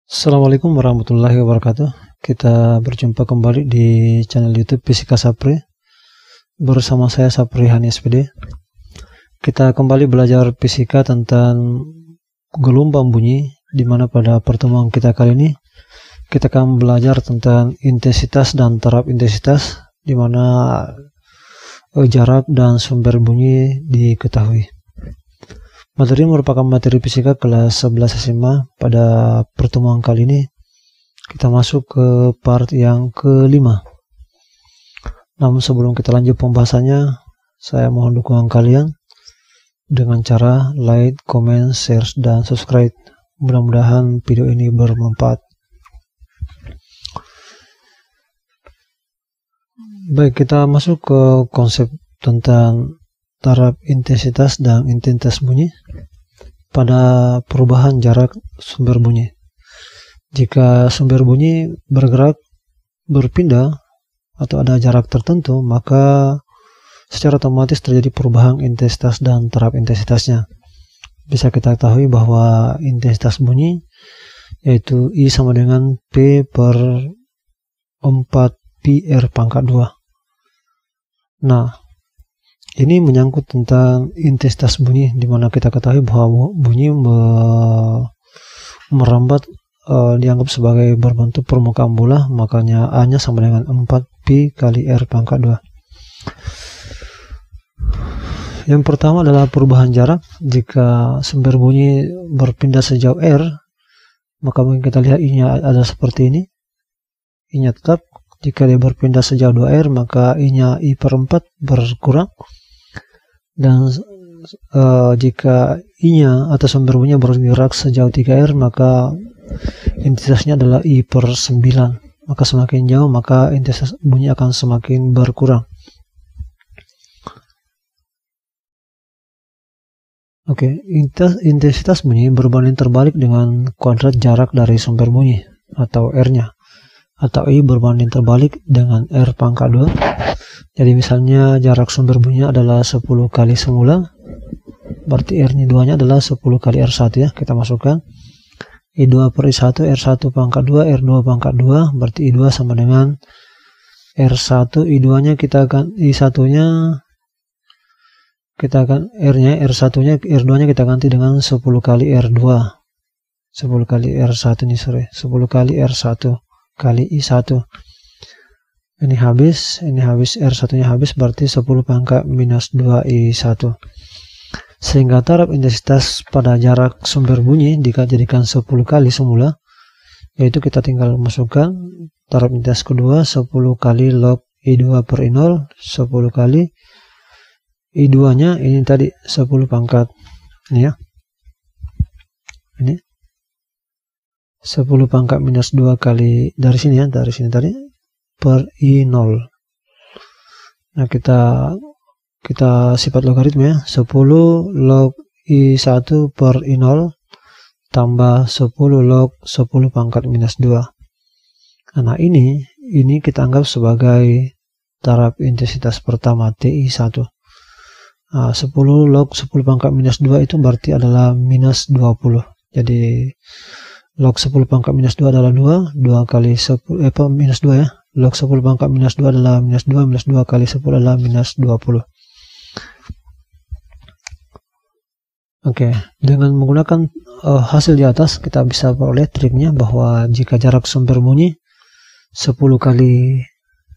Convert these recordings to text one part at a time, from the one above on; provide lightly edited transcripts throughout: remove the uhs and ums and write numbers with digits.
Assalamualaikum warahmatullahi wabarakatuh. Kita berjumpa kembali di channel YouTube Fisika Sapri bersama saya Sapri Hani SPD. Kita kembali belajar fisika tentang gelombang bunyi, di mana pada pertemuan kita kali ini kita akan belajar tentang intensitas dan taraf intensitas, di mana jarak dan sumber bunyi diketahui. Materi merupakan materi fisika kelas 11 SMA. Pada pertemuan kali ini kita masuk ke part yang kelima. Namun sebelum kita lanjut pembahasannya, saya mohon dukungan kalian dengan cara like, comment, share, dan subscribe. Mudah-mudahan video ini bermanfaat. Baik, kita masuk ke konsep tentang taraf intensitas dan intensitas bunyi pada perubahan jarak sumber bunyi. Jika sumber bunyi bergerak, berpindah, atau ada jarak tertentu, maka secara otomatis terjadi perubahan intensitas dan taraf intensitasnya. Bisa kita ketahui bahwa intensitas bunyi yaitu I sama dengan P per 4 pi R pangkat 2. Nah, ini menyangkut tentang intensitas bunyi, di mana kita ketahui bahwa bunyi merambat dianggap sebagai berbentuk permukaan bola, makanya A-nya sama dengan 4pi kali R pangkat 2. Yang pertama adalah perubahan jarak. Jika sumber bunyi berpindah sejauh R, maka mungkin kita lihat I-nya ada seperti ini. I-nya tetap. Jika dia berpindah sejauh 2R, maka I-nya I per 4 berkurang. Dan jika I-nya atau sumber bunyinya bergerak sejauh 3R, maka intensitasnya adalah I per 9. Maka semakin jauh, maka intensitas bunyi akan semakin berkurang. Oke, intensitas bunyi berbanding terbalik dengan kuadrat jarak dari sumber bunyi atau R-nya. Atau I berbanding terbalik dengan R pangkat 2. Jadi misalnya jarak sumber bunyinya adalah 10 kali semula, berarti R-nya 2-nya adalah 10 kali R1 ya. Kita masukkan I2 per I1, R1 pangkat 2, R2 pangkat 2, berarti I2 sama dengan R1, I2-nya kita akan I1-nya kita akan R-nya, R1-nya, R2-nya kita ganti dengan 10 kali R2. 10 kali R1 nih, 10 kali R1 kali I1. Ini habis R1-nya habis, berarti 10 pangkat minus 2 I1. Sehingga taraf intensitas pada jarak sumber bunyi dijadikan 10 kali semula, yaitu kita tinggal masukkan taraf intensitas kedua 10 kali log I2 per I0, 10 kali I2-nya ini tadi 10 pangkat ini ya. Ini 10 pangkat minus 2 kali dari sini ya, dari sini tadi per I0. Nah, kita sifat logaritma ya. 10 log I1 per I0 tambah 10 log 10 pangkat minus 2. Nah, ini kita anggap sebagai taraf intensitas pertama TI1. Nah, 10 log 10 pangkat minus 2 itu berarti adalah minus 20. Jadi log 10 pangkat minus 2 adalah 2 kali 10 minus 2 ya. Log 10 pangkat minus 2 adalah minus 2 kali 10 adalah minus 20. Oke, dengan menggunakan hasil di atas kita bisa peroleh triknya bahwa jika jarak sumber bunyi 10 kali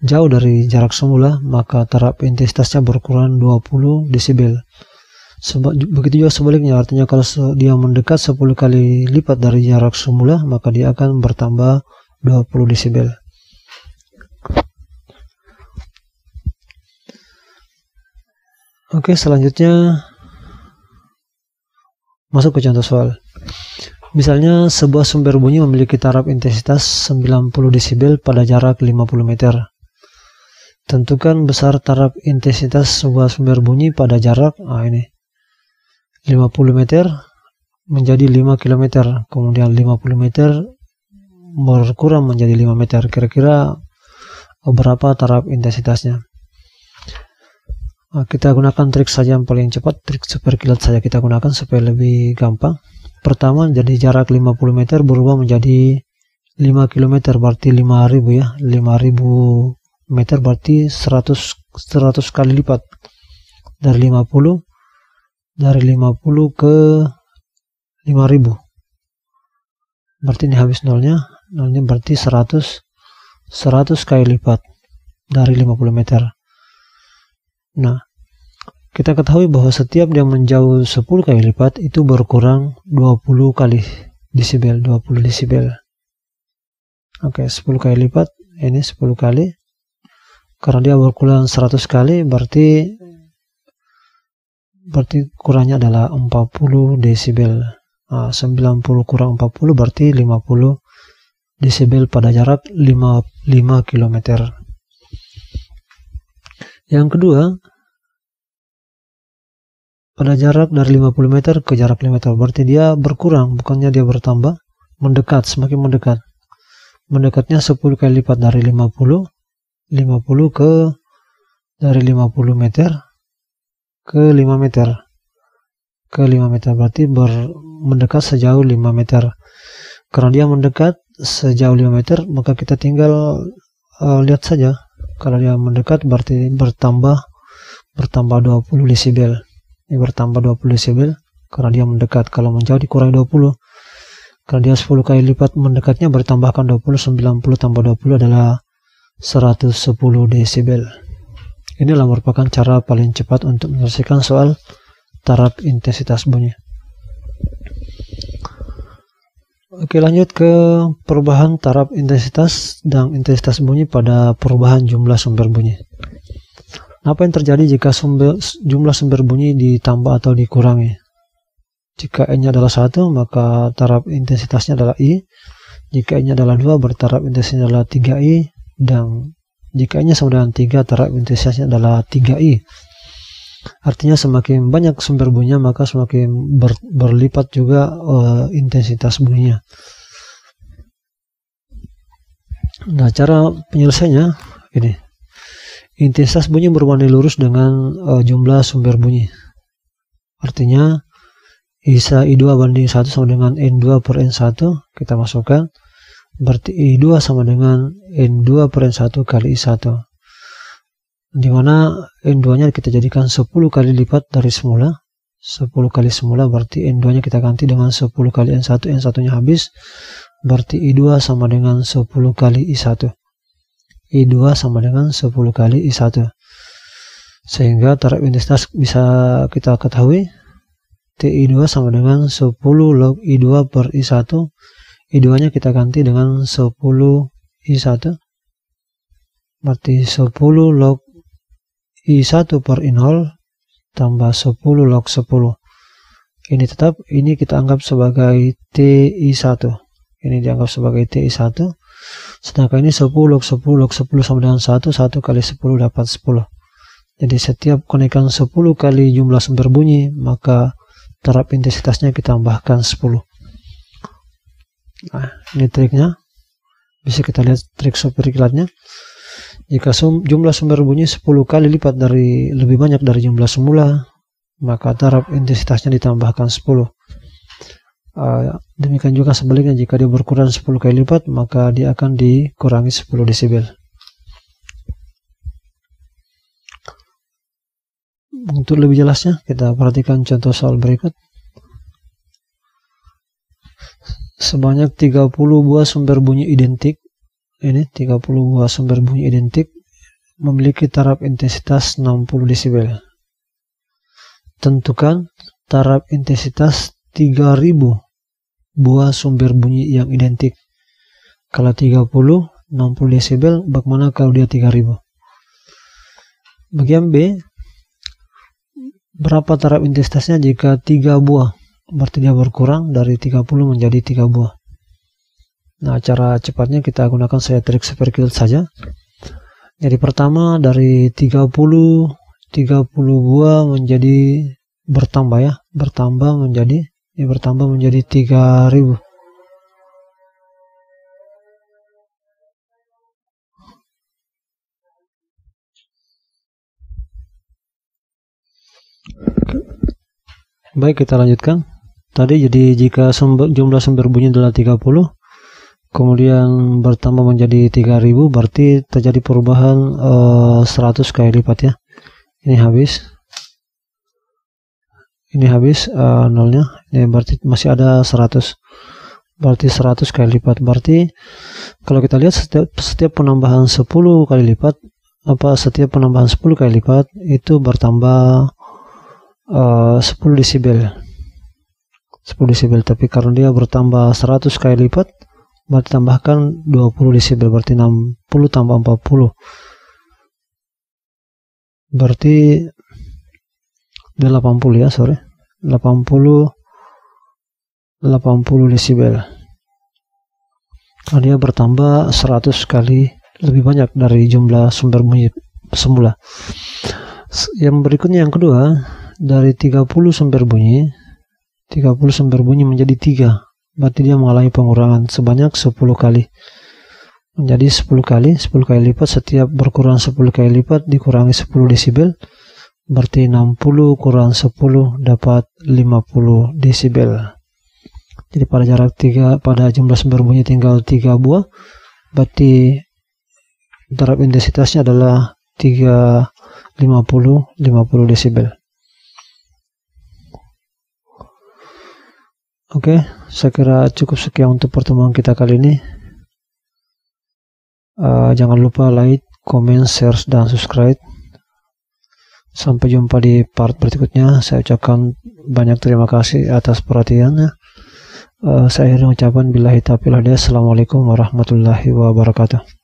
jauh dari jarak semula, maka taraf intensitasnya berkurang 20 desibel. Begitu juga sebaliknya, artinya kalau dia mendekat 10 kali lipat dari jarak semula, maka dia akan bertambah 20 desibel. Oke, selanjutnya masuk ke contoh soal. Misalnya sebuah sumber bunyi memiliki taraf intensitas 90 desibel pada jarak 50 meter. Tentukan besar taraf intensitas sebuah sumber bunyi pada jarak 50 meter menjadi 5 km. Kemudian 50 meter berkurang menjadi 5 meter. Kira-kira berapa taraf intensitasnya? Kita gunakan trik saja yang paling cepat, trik super kilat saja kita gunakan supaya lebih gampang. pertama jadi jarak 50 meter berubah menjadi 5 km, berarti 5.000 ya. 5.000 meter berarti 100 kali lipat dari 50 ke 5.000. Berarti ini habis nolnya berarti 100 kali lipat dari 50 meter. Nah, kita ketahui bahwa setiap dia menjauh 10 kali lipat itu berkurang 20 kali desibel, 20 desibel. Oke, 10 kali lipat, ini 10 kali. Karena dia berkurang 100 kali, berarti kurangnya adalah 40 desibel. Nah, 90 kurang 40 berarti 50 desibel pada jarak 5 km. Yang kedua, pada jarak dari 50 meter ke jarak 5 meter, berarti dia berkurang, bukannya dia bertambah, mendekat, semakin mendekat. Mendekatnya 10 kali lipat dari 50 ke dari 50 meter ke 5 meter. Ke 5 meter berarti mendekat sejauh 5 meter. Karena dia mendekat sejauh 5 meter, maka kita tinggal lihat saja. Kalau dia mendekat berarti bertambah 20 desibel. Ini bertambah 20 desibel karena dia mendekat. Kalau menjauh dikurangi 20. Karena dia 10 kali lipat mendekatnya, bertambahkan 20, 90 tambah 20 adalah 110 desibel. Inilah merupakan cara paling cepat untuk menyelesaikan soal taraf intensitas bunyi. Oke, lanjut ke perubahan taraf intensitas dan intensitas bunyi pada perubahan jumlah sumber bunyi. Apa yang terjadi jika jumlah sumber bunyi ditambah atau dikurangi? Jika N-nya adalah 1, maka taraf intensitasnya adalah I. Jika N-nya adalah 2, bertaraf intensitasnya adalah 3I. Dan jika N-nya sama dengan 3, taraf intensitasnya adalah 3I. Artinya semakin banyak sumber bunyinya, maka semakin berlipat juga intensitas bunyinya. Nah, cara penyelesaiannya ini. Intensitas bunyi berbanding lurus dengan jumlah sumber bunyi. Artinya I2 banding 1 sama dengan N2 per N1, kita masukkan. Berarti I2 sama dengan N2 per N1 kali I1. Dimana N2 nya kita jadikan 10 kali lipat dari semula. 10 kali semula berarti N2 nya kita ganti dengan 10 kali N1. N1 nya habis, berarti I2 sama dengan 10 kali I1. I2 sama dengan 10 kali I1. Sehingga taraf intensitas bisa kita ketahui, TI2 sama dengan 10 log I2 per I1. I2 nya kita ganti dengan 10 I1. Berarti 10 log I1 per I0 tambah 10 log 10. Ini tetap, ini kita anggap sebagai TI1. Ini dianggap sebagai TI1. Sedangkan ini 10 log 10 log 10 sama dengan 1. 1 kali 10 dapat 10. Jadi setiap kenaikan 10 kali jumlah sumber bunyi, maka taraf intensitasnya kita tambahkan 10. Nah, ini triknya. Bisa kita lihat trik superkilatnya. Jika jumlah sumber bunyi 10 kali lipat lebih banyak dari jumlah semula, maka taraf intensitasnya ditambahkan 10. Demikian juga sebaliknya, jika dia berkurang 10 kali lipat, maka dia akan dikurangi 10 desibel. Untuk lebih jelasnya, kita perhatikan contoh soal berikut. Sebanyak 30 buah sumber bunyi identik. Ini 30 buah sumber bunyi identik memiliki taraf intensitas 60 desibel. Tentukan taraf intensitas 3000 buah sumber bunyi yang identik. Kalau 30, 60 desibel, bagaimana kalau dia 3000? Bagian B, berapa taraf intensitasnya jika 3 buah? Berarti dia berkurang dari 30 menjadi 3 buah. Nah, cara cepatnya kita gunakan saya trik superkilat saja. Jadi pertama dari 30 buah menjadi bertambah ya, bertambah menjadi 3000. Baik, kita lanjutkan. tadi. Jadi jika jumlah sumber bunyi adalah 30, kemudian bertambah menjadi 3000, berarti terjadi perubahan 100 kali lipat ya. Ini habis nolnya, ini berarti masih ada 100, berarti 100 kali lipat. Berarti kalau kita lihat setiap penambahan 10 kali lipat, setiap penambahan 10 kali lipat itu bertambah 10 desibel. 10 desibel, tapi karena dia bertambah 100 kali lipat, berarti tambahkan 20 desibel, berarti 60 tambah 40, berarti 80 ya, 80 desibel. Karena dia bertambah 100 kali lebih banyak dari jumlah sumber bunyi semula. Yang berikutnya, yang kedua, dari 30 sumber bunyi menjadi 3, berarti dia mengalami pengurangan sebanyak 10 kali. Menjadi 10 kali lipat. Setiap berkurang 10 kali lipat dikurangi 10 desibel, berarti 60 kurang 10 dapat 50 desibel. Jadi pada jumlah sumber bunyi tinggal 3 buah, berarti taraf intensitasnya adalah 50 desibel. Oke, saya kira cukup sekian untuk pertemuan kita kali ini. Jangan lupa like, comment, share, dan subscribe. Sampai jumpa di part berikutnya. Saya ucapkan banyak terima kasih atas perhatiannya. Saya akhiri ucapan billahi taufiq wal hidayah. Assalamualaikum warahmatullahi wabarakatuh.